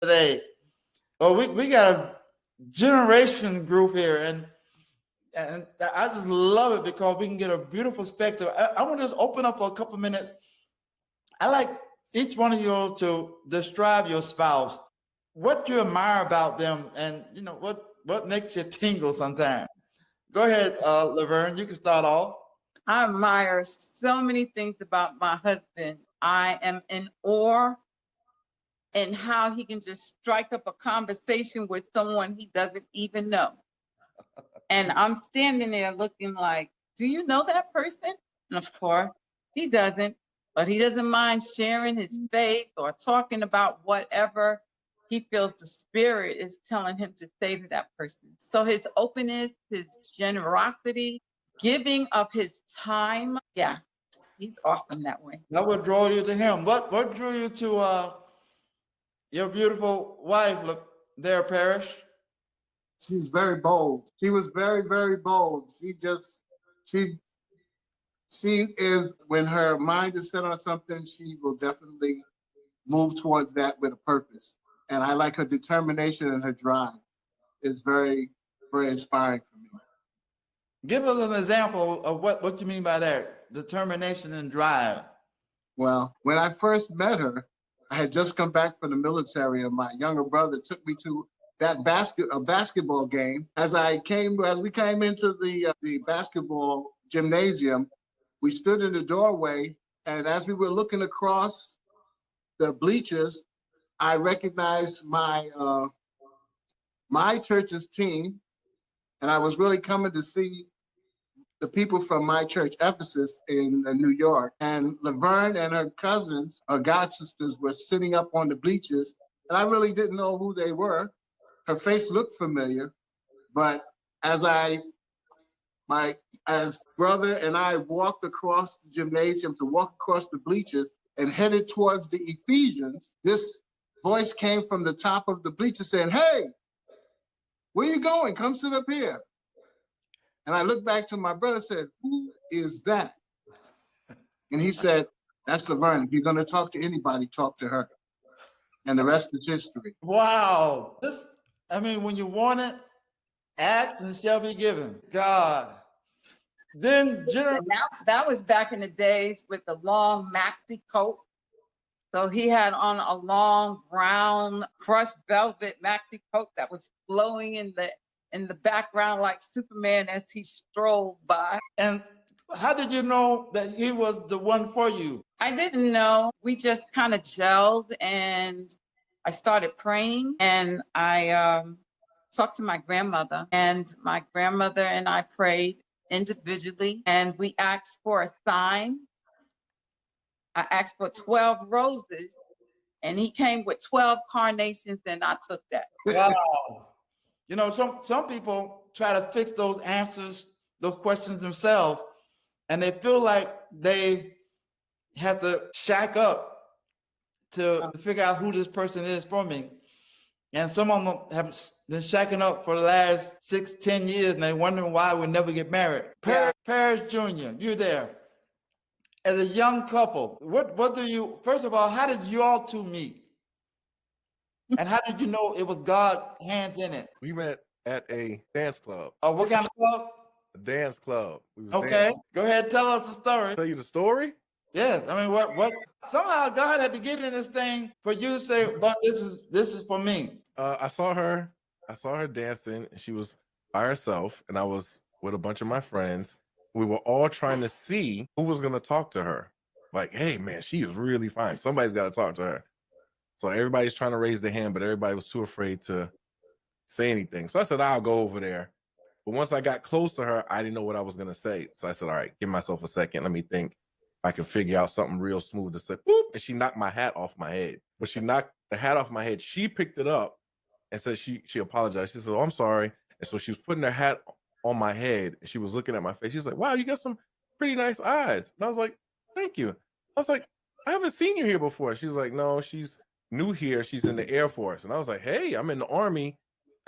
today. Well, we got a generation group here, and I just love it because we can get a beautiful perspective. I want to just open up for a couple minutes. I like each one of you to describe your spouse, what you admire about them, and what makes you tingle sometimes. Go ahead, Laverne. You can start off. I admire so many things about my husband. I am in awe and how he can just strike up a conversation with someone he doesn't even know. And I'm standing there looking like, do you know that person? And of course, he doesn't, but he doesn't mind sharing his faith or talking about whatever he feels the spirit is telling him to say to that person. So his openness, his generosity, giving of his time, yeah, he's awesome that way. That would draw you to him. What drew you to your beautiful wife, look there, Parris? She's very bold. She was very, very bold. She is, when her mind is set on something, she will definitely move towards that with a purpose. And I like her determination and her drive. It's very, very inspiring for me. Give us an example of what you mean by that, determination and drive. Well, when I first met her, I had just come back from the military, and my younger brother took me to that basketball game. As we came into the basketball gymnasium, we stood in the doorway, and as we were looking across the bleachers, I recognized my church's team, and I was really coming to see the people from my church, Ephesus, in New York. And Laverne and her cousins, her god sisters, were sitting up on the bleachers, and I really didn't know who they were. Her face looked familiar, but as brother and I walked across the gymnasium to walk across the bleachers and headed towards the Ephesians, this voice came from the top of the bleachers saying, "Hey, where you going? Come sit up here." And I looked back to my brother and said, "Who is that?" And he said, "That's Laverne. If you're going to talk to anybody, talk to her." And the rest is history. Wow. When you want it, ask and it shall be given. God. Then that was back in the days with the long maxi coat. So he had on a long brown crushed velvet maxi coat that was flowing in the background like Superman as he strolled by. And how did you know that he was the one for you? I didn't know. We just kind of gelled, and I started praying, and I talked to my grandmother, and my grandmother and I prayed individually, and we asked for a sign. I asked for 12 roses, and he came with 12 carnations, and I took that. Wow. Some people try to fix those answers, those questions themselves, and they feel like they have to shack up to figure out who this person is for me. And some of them have been shacking up for the last 6-10 years, and they're wondering why we never get married. Parris Jr., you're there. As a young couple, first of all, how did you all two meet? And how did you know it was God's hands in it? We met at a dance club. Oh, what kind of club? A dance club. Okay, dancing. Go ahead, tell us the story. Tell you the story? Yes, what? Somehow God had to get in this thing for you to say, "But this is for me." I saw her dancing, and she was by herself, and I was with a bunch of my friends. We were all trying to see who was going to talk to her. Like, hey, man, she is really fine. Somebody's got to talk to her. So everybody's trying to raise their hand, but everybody was too afraid to say anything. So I said, I'll go over there. But once I got close to her, I didn't know what I was going to say. So I said, all right, give myself a second. Let me think. I can figure out something real smooth to say. Boop, and she knocked my hat off my head. When she knocked the hat off my head, she picked it up and said she apologized. She said, "Oh, I'm sorry." And so she was putting her hat on my head, and she was looking at my face. She's like, "Wow, you got some pretty nice eyes." And I was like, "Thank you." I was like, "I haven't seen you here before." She's like, "No, she's new here. She's in the Air Force." And I was like, "Hey, I'm in the Army,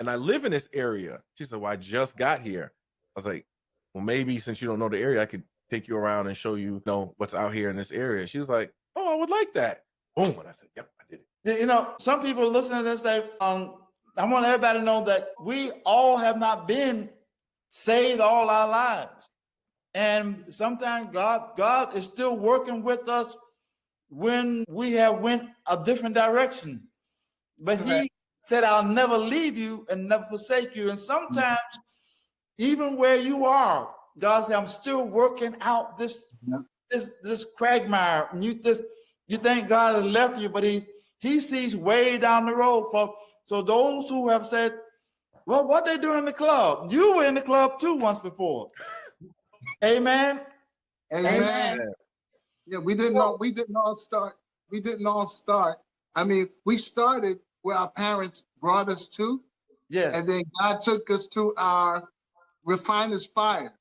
and I live in this area." She said, "Well, I just got here." I was like, "Well, maybe since you don't know the area, I could take you around and show you, what's out here in this area." She was like, "Oh, I would like that." Boom. And I said, "Yep, I did it." You know, some people listen to this say, I want everybody to know that we all have not been saved all our lives. And sometimes God is still working with us when we have went a different direction. But he said, I'll never leave you and never forsake you. And sometimes, even where you are, God said, I'm still working out this quagmire. And you think God has left you, but he sees way down the road. So those who have said, well, what they doing in the club? You were in the club too once before. Amen. Amen. Yeah, we didn't all start. I mean, we started where our parents brought us to. Yeah. And then God took us to our refiner's fire.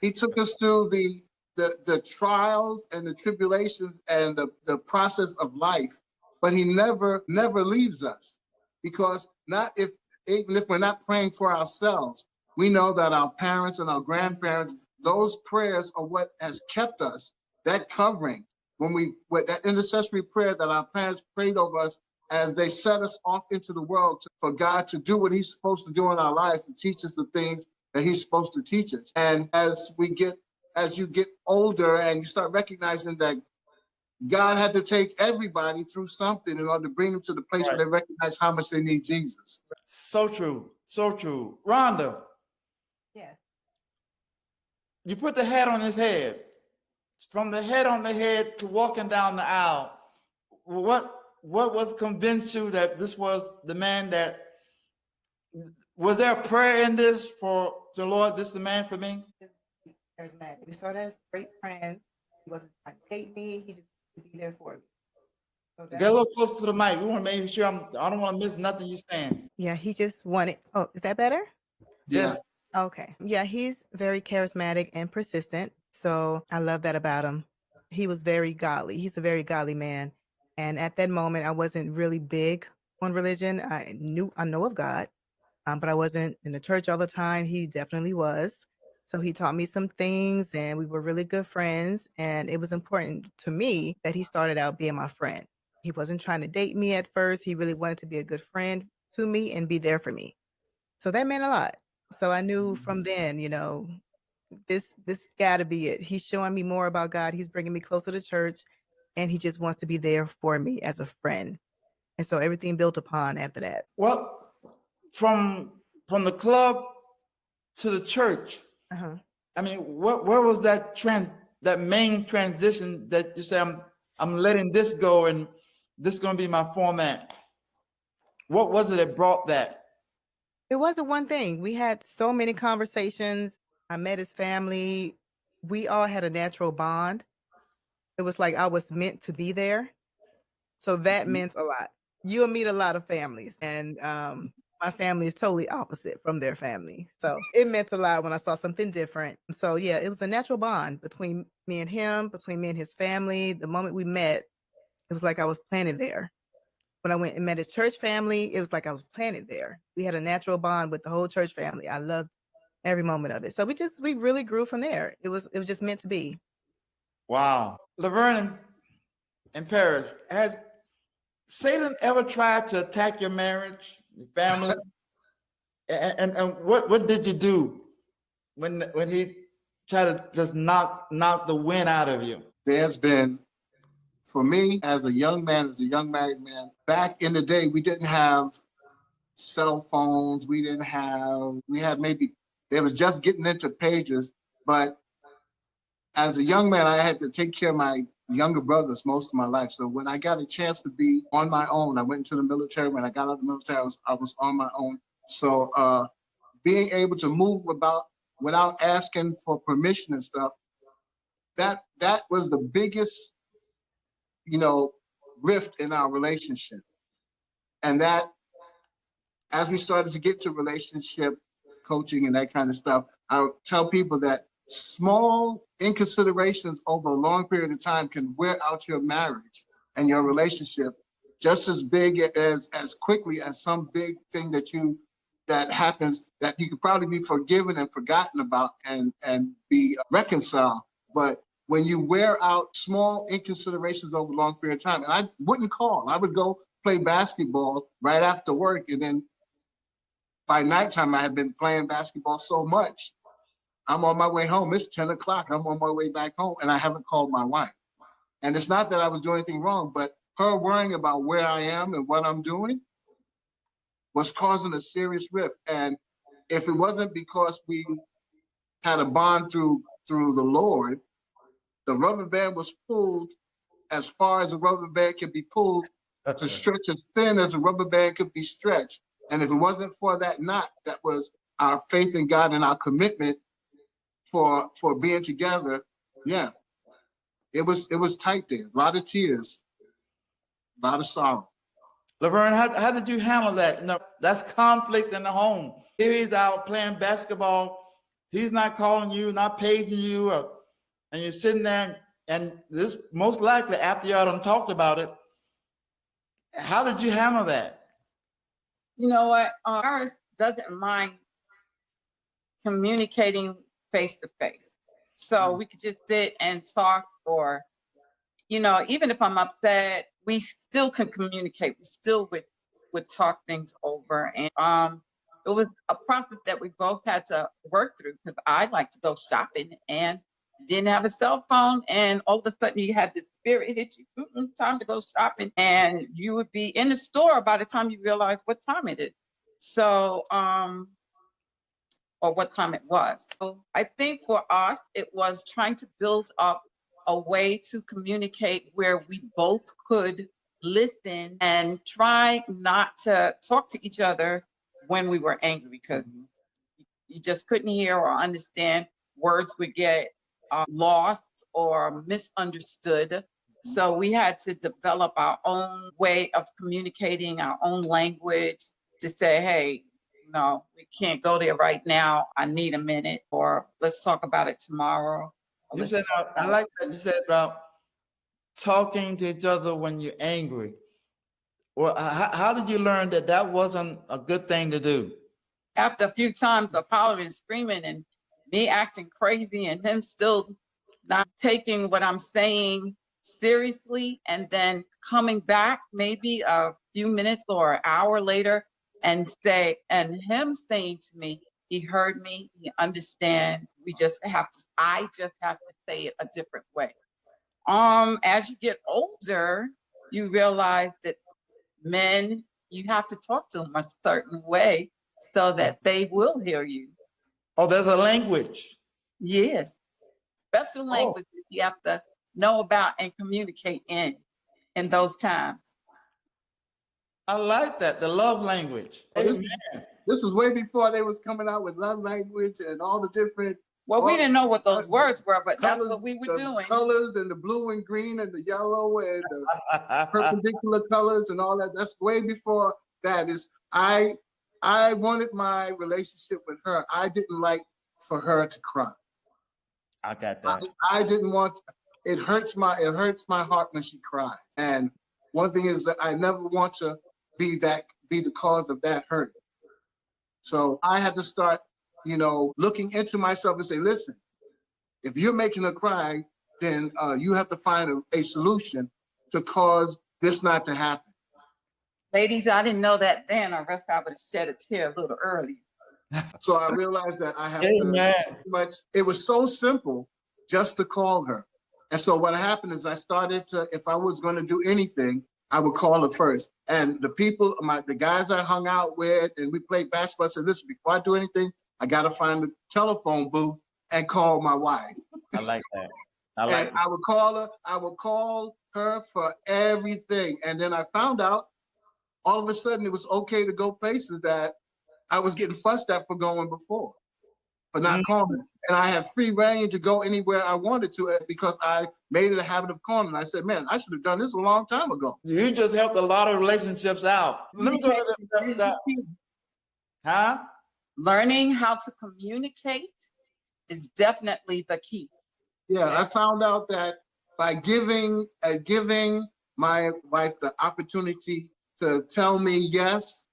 He took us through the trials and the tribulations and the process of life, but he never leaves us, because even if we're not praying for ourselves, we know that our parents and our grandparents, those prayers are what has kept us, that covering, with that intercessory prayer that our parents prayed over us as they set us off into the world for God to do what he's supposed to do in our lives, to teach us the things that he's supposed to teach us. And as you get older and you start recognizing that God had to take everybody through something in order to bring them to the place where they recognize how much they need Jesus. So true. So true. Rhonda. Yes. You put the hat on his head. From the head on the head to walking down the aisle. What was convinced you that this was the man that, was there a prayer in this for the Lord, this is the man for me? Charismatic. We started as great friends. He wasn't trying to date me. He just wanted to be there for me. So Get a little closer to the mic. We want to make sure I don't want to miss nothing you're saying. Yeah, he just wanted. Oh, is that better? Yeah. Okay. Yeah, he's very charismatic and persistent. So I love that about him. He was very godly. He's a very godly man. And at that moment, I wasn't really big on religion. I know of God, but I wasn't in the church all the time. He definitely was. So he taught me some things and we were really good friends. And it was important to me that he started out being my friend. He wasn't trying to date me at first. He really wanted to be a good friend to me and be there for me. So that meant a lot. So I knew from then, this gotta be it. He's showing me more about God. He's bringing me closer to church, and he just wants to be there for me as a friend. And so everything built upon after that. Well, from the club to the church, I mean, where was that main transition that you say, I'm letting this go and this is going to be my format? What was it that brought that? It wasn't one thing. We had so many conversations. I met his family. We all had a natural bond. It was like I was meant to be there. So that meant a lot. You'll meet a lot of families, and my family is totally opposite from their family. So it meant a lot when I saw something different. So yeah, it was a natural bond between me and him, between me and his family. The moment we met, it was like I was planted there. When I went and met his church family, it was like I was planted there. We had a natural bond with the whole church family. I loved every moment of it. So we really grew from there. It was just meant to be. Wow. Laverne and Parris, has Satan ever tried to attack your marriage, your family? and what did you do when he tried to just knock the wind out of you? There's been, For me, as a young man, as a young married man, back in the day, we didn't have cell phones. We had maybe, they was just getting into pages. But as a young man, I had to take care of my younger brothers most of my life. So when I got a chance to be on my own, I went into the military. When I got out of the military, I was on my own. So being able to move about without asking for permission and stuff, that was the biggest rift in our relationship. And that, as we started to get to relationship coaching and that kind of stuff, I would tell people that small inconsiderations over a long period of time can wear out your marriage and your relationship just as big as quickly as some big thing that happens that you could probably be forgiven and forgotten about and be reconciled. But when you wear out small inconsiderations over a long period of time. And I wouldn't call. I would go play basketball right after work. And then by nighttime, I had been playing basketball so much. I'm on my way home. It's 10 o'clock. I'm on my way back home, and I haven't called my wife. And it's not that I was doing anything wrong, but her worrying about where I am and what I'm doing was causing a serious rift. And if it wasn't because we had a bond through the Lord, the rubber band was pulled as far as a rubber band could be pulled to stretch as thin as a rubber band could be stretched. And if it wasn't for that knot, that was our faith in God and our commitment for being together, yeah, it was tight there. A lot of tears, a lot of sorrow. Laverne, how did you handle that? No, that's conflict in the home. Here he's out playing basketball. He's not calling you, not paging you, and you're sitting there, and this most likely after y'all done talked about it. How did you handle that? You know what? Parris doesn't mind communicating face to face. So we could just sit and talk, or, you know, even if I'm upset, we still can communicate. We still would talk things over. And it was a process that we both had to work through, because I like to go shopping and didn't have a cell phone, and all of a sudden you had this spirit hit you, time to go shopping, and you would be in the store by the time you realize what time it is. So, or what time it was. So I think for us, it was trying to build up a way to communicate where we both could listen and try not to talk to each other when we were angry, because you just couldn't hear or understand. Words would get lost or misunderstood. So we had to develop our own way of communicating, our own language, to say, hey, no, we can't go there right now. I need a minute, or let's talk about it tomorrow. You said, I like that. You said about talking to each other when you're angry. Well, how did you learn that that wasn't a good thing to do? After a few times of hollering and screaming and me acting crazy and him still not taking what I'm saying seriously, and then coming back maybe a few minutes or an hour later and him saying to me, he heard me, he understands. I just have to say it a different way. As you get older, you realize that men, you have to talk to them a certain way so that they will hear you. Oh, there's a language. Yes. Special language you have to know about and communicate in those times. I like that, the love language. Amen. This was way before they was coming out with love language and all the different. Well, we didn't know what those words were, but that's what we were doing. Colors and the blue and green and the yellow and the perpendicular colors and all that. That's way before that. I wanted my relationship with her. I didn't like for her to cry. I got that. I didn't want. It hurts my heart when she cries. And one thing is that I never want to be the cause of that hurt. So I had to start, looking into myself and say, listen, if you're making her cry, then you have to find a solution to cause this not to happen. Ladies, I didn't know that then, or else I would have shed a tear a little earlier. So I realized that I have to, it was so simple just to call her. And so what happened is I started to, if I was going to do anything, I would call her first. And the guys I hung out with and we played basketball, I said, listen, before I do anything, I got to find the telephone booth and call my wife. I like that. I would call her for everything. And then I found out all of a sudden it was okay to go places that I was getting fussed at for going before, for not calling. And I had free reign to go anywhere I wanted to because I made it a habit of calling. I said, man, I should have done this a long time ago. You just helped a lot of relationships out. Let me go to that. Huh? Learning how to communicate is definitely the key. Yeah, I found out that by giving my wife the opportunity to tell me yes,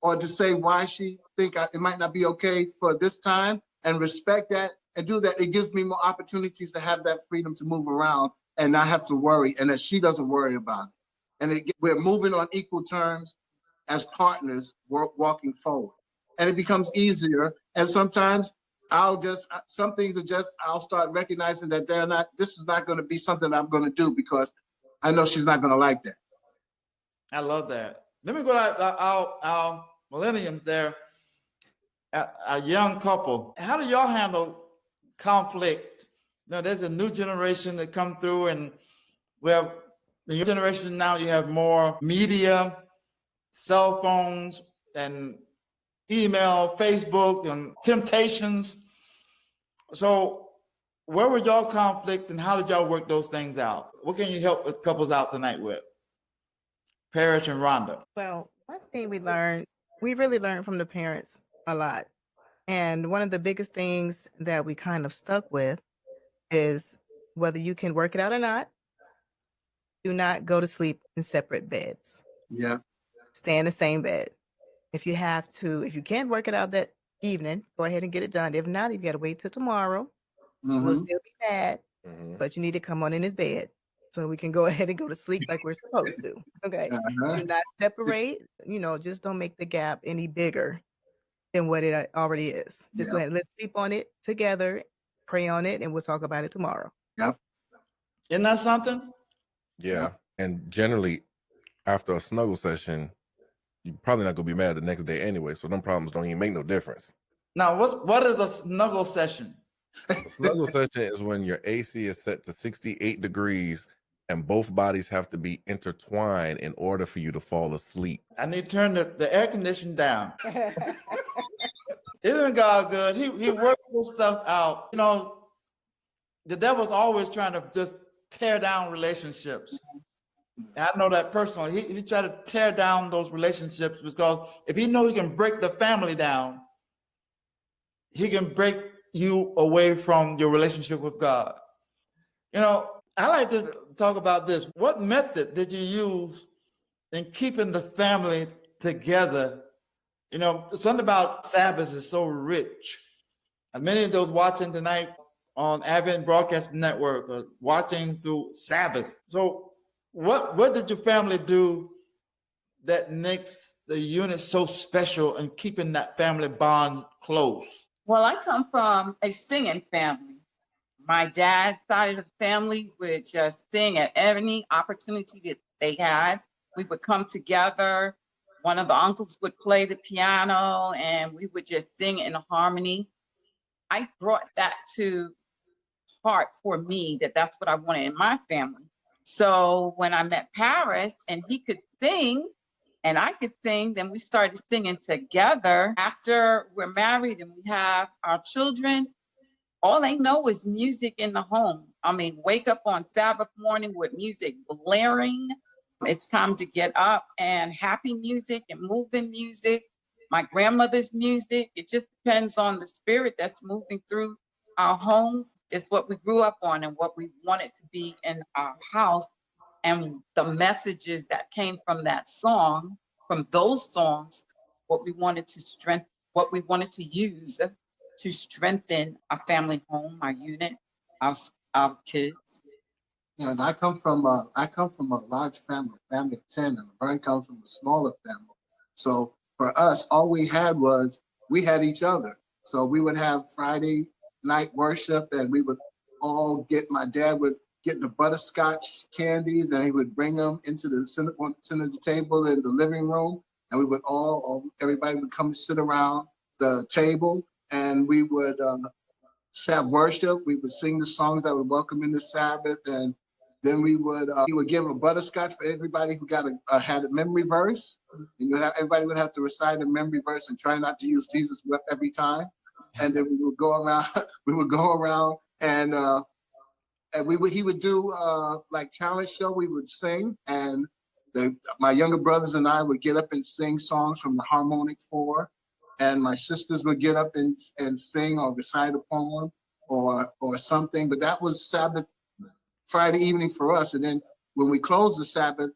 or to say why she think it might not be okay for this time, and respect that, and do that, it gives me more opportunities to have that freedom to move around and not have to worry, and that she doesn't worry about it. And we're moving on equal terms as partners, walking forward. And it becomes easier. And sometimes some things are just, I'll start recognizing that this is not going to be something I'm going to do because I know she's not going to like that. I love that. Let me go to our millenniums there, a young couple. How do y'all handle conflict? There's a new generation that come through, and we have the new generation now. You have more media, cell phones, and email, Facebook, and temptations. So where were y'all conflict, and how did y'all work those things out? What can you help with couples out tonight with? Parris and Rhonda. Well, one thing we really learned from the parents a lot. And one of the biggest things that we kind of stuck with is whether you can work it out or not, do not go to sleep in separate beds. Yeah. Stay in the same bed. If you can't work it out that evening, go ahead and get it done. If not, you got to wait till tomorrow. We'll still be mad, but you need to come on in his bed so we can go ahead and go to sleep like we're supposed to. Okay. Do not separate, just don't make the gap any bigger than what it already is. Just go ahead, let's sleep on it together, pray on it, and we'll talk about it tomorrow. Yep. Isn't that something? Yeah. And generally, after a snuggle session, you're probably not going to be mad the next day anyway, so them problems don't even make no difference. Now, what is a snuggle session? A snuggle session is when your AC is set to 68 degrees and both bodies have to be intertwined in order for you to fall asleep. I need to turn the air conditioning down. Isn't God good? He works this stuff out. The devil's always trying to just tear down relationships. And I know that personally. He tried to tear down those relationships because if he knows he can break the family down, he can break you away from your relationship with God. I like to talk about this. What method did you use in keeping the family together? Something about Sabbath is so rich. And many of those watching tonight on Advent Broadcasting Network are watching through Sabbath. So what did your family do that makes the unit so special and keeping that family bond close? Well, I come from a singing family. My dad's side of the family would just sing at any opportunity that they had. We would come together. One of the uncles would play the piano and we would just sing in harmony. I brought that to heart for me, that's what I wanted in my family. So when I met Parris and he could sing and I could sing, then we started singing together. After we're married and we have our children, all they know is music in the home. Wake up on Sabbath morning with music blaring. It's time to get up, and happy music and moving music. My grandmother's music. It just depends on the spirit that's moving through our homes. It's what we grew up on and what we wanted to be in our house. And the messages that came from that song, from those songs, what we wanted to use to strengthen our family home, our unit, our kids. And I come from a large family of 10, and Vern comes from a smaller family. So for us, all we had each other. So we would have Friday night worship, and we would all my dad would get the butterscotch candies, and he would bring them into the center of the table in the living room, and we would everybody would come sit around the table, and we would have worship. We would sing the songs that would welcome in the Sabbath, and then he would give a butterscotch for everybody who had a memory verse. And everybody would have to recite a memory verse and try not to use Jesus every time. And then we would go around. And he would do like challenge show. We would sing, and my younger brothers and I would get up and sing songs from the Harmonic Four, and my sisters would get up and sing or recite a poem or something. But that was Sabbath Friday evening for us. And then when we closed the Sabbath,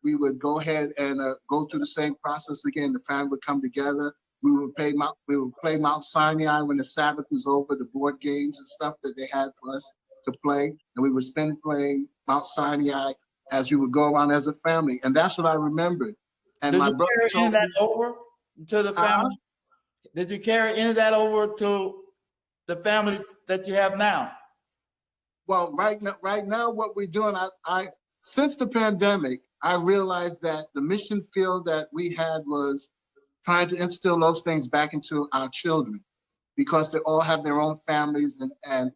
we would go ahead and go through the same process again. The family would come together, We would play Mount Sinai when the Sabbath was over, the board games and stuff that they had for us to play. And we would spend playing Mount Sinai as we would go around as a family. And that's what I remembered. And Did my you brother carry any told of that me, over to the family? Did you carry any of that over to the family that you have now? well, right now, what we're doing, since the pandemic, I realized that the mission field that we had was trying to instill those things back into our children, because they all have their own families, and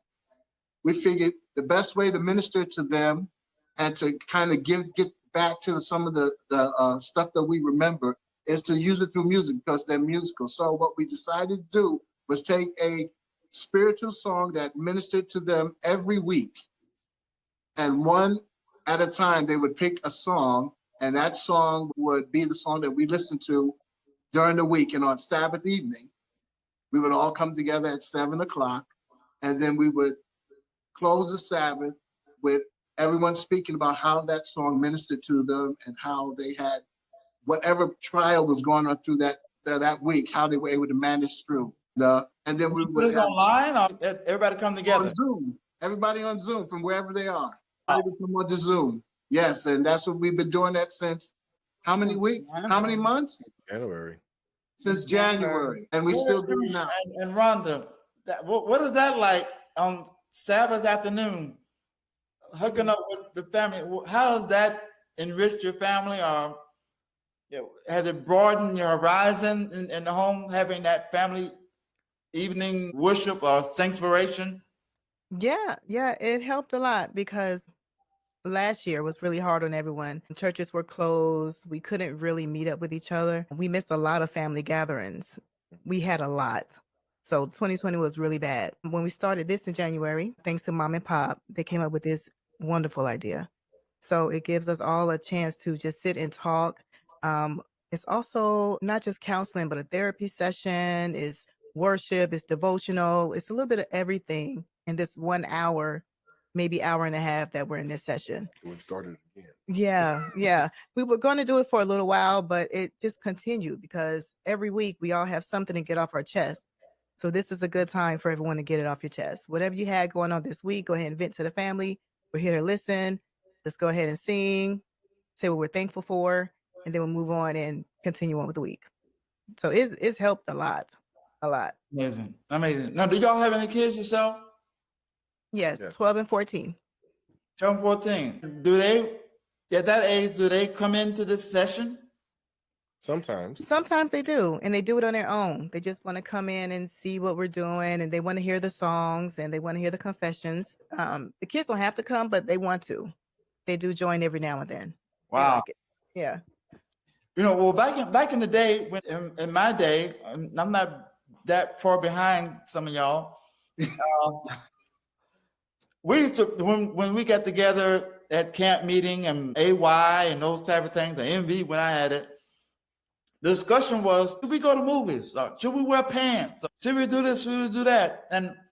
we figured the best way to minister to them and to kind of get back to some of the stuff that we remember is to use it through music, because they're musical. So what we decided to do was take a spiritual song that ministered to them every week, and one at a time they would pick a song, and that song would be the song that we listened to during the week. And on Sabbath evening, we would all come together at 7 o'clock, and then we would close the Sabbath with everyone speaking about how that song ministered to them and how they had whatever trial was going on through that week, how they were able to manage through. And then we You put would it online, or everybody come together? on Zoom. Everybody on Zoom from wherever they are. Everybody would come on to Zoom. Yes, and that's what we've been doing that since how many weeks? How many months? January. Since January, and we still do it now. And Rhonda, what is that like on Sabbath afternoon, hooking up with the family? How has that enriched your family, or has it broadened your horizon in the home, having that family evening worship or sanctuation? Yeah, it helped a lot because last year was really hard on everyone. Churches were closed. We couldn't really meet up with each other. We missed a lot of family gatherings. We had a lot. So 2020 was really bad. When we started this in January, thanks to Mom and Pop, they came up with this wonderful idea. So it gives us all a chance to just sit and talk. It's also not just counseling, but a therapy session, is worship, it's devotional, it's a little bit of everything in this 1 hour, maybe hour and a half that we're in this session. We've started again. Yeah. We were going to do it for a little while, but it just continued because every week we all have something to get off our chest. So this is a good time for everyone to get it off your chest. Whatever you had going on this week, go ahead and vent to the family. We're here to listen. Let's go ahead and sing, say what we're thankful for, and then we'll move on and continue on with the week. So it's helped a lot. Amazing. Now, do y'all have any kids yourself? Yes, Yes. 12 and 14. 12 and 14. Do they, at that age, do they come into this session? Sometimes. Sometimes they do, and they do it on their own. They just want to come in and see what we're doing, and they want to hear the songs, and they want to hear the confessions. The kids don't have to come, but they want to. They do join every now and then. They Wow. like it. Yeah. Well, back in the day, when in my day, I'm not that far behind some of y'all. We used to, when we got together at camp meeting and AY and those type of things, the MV when I had it, the discussion was, should we go to movies? Or should we wear pants? Or should we do this? Should we do that? And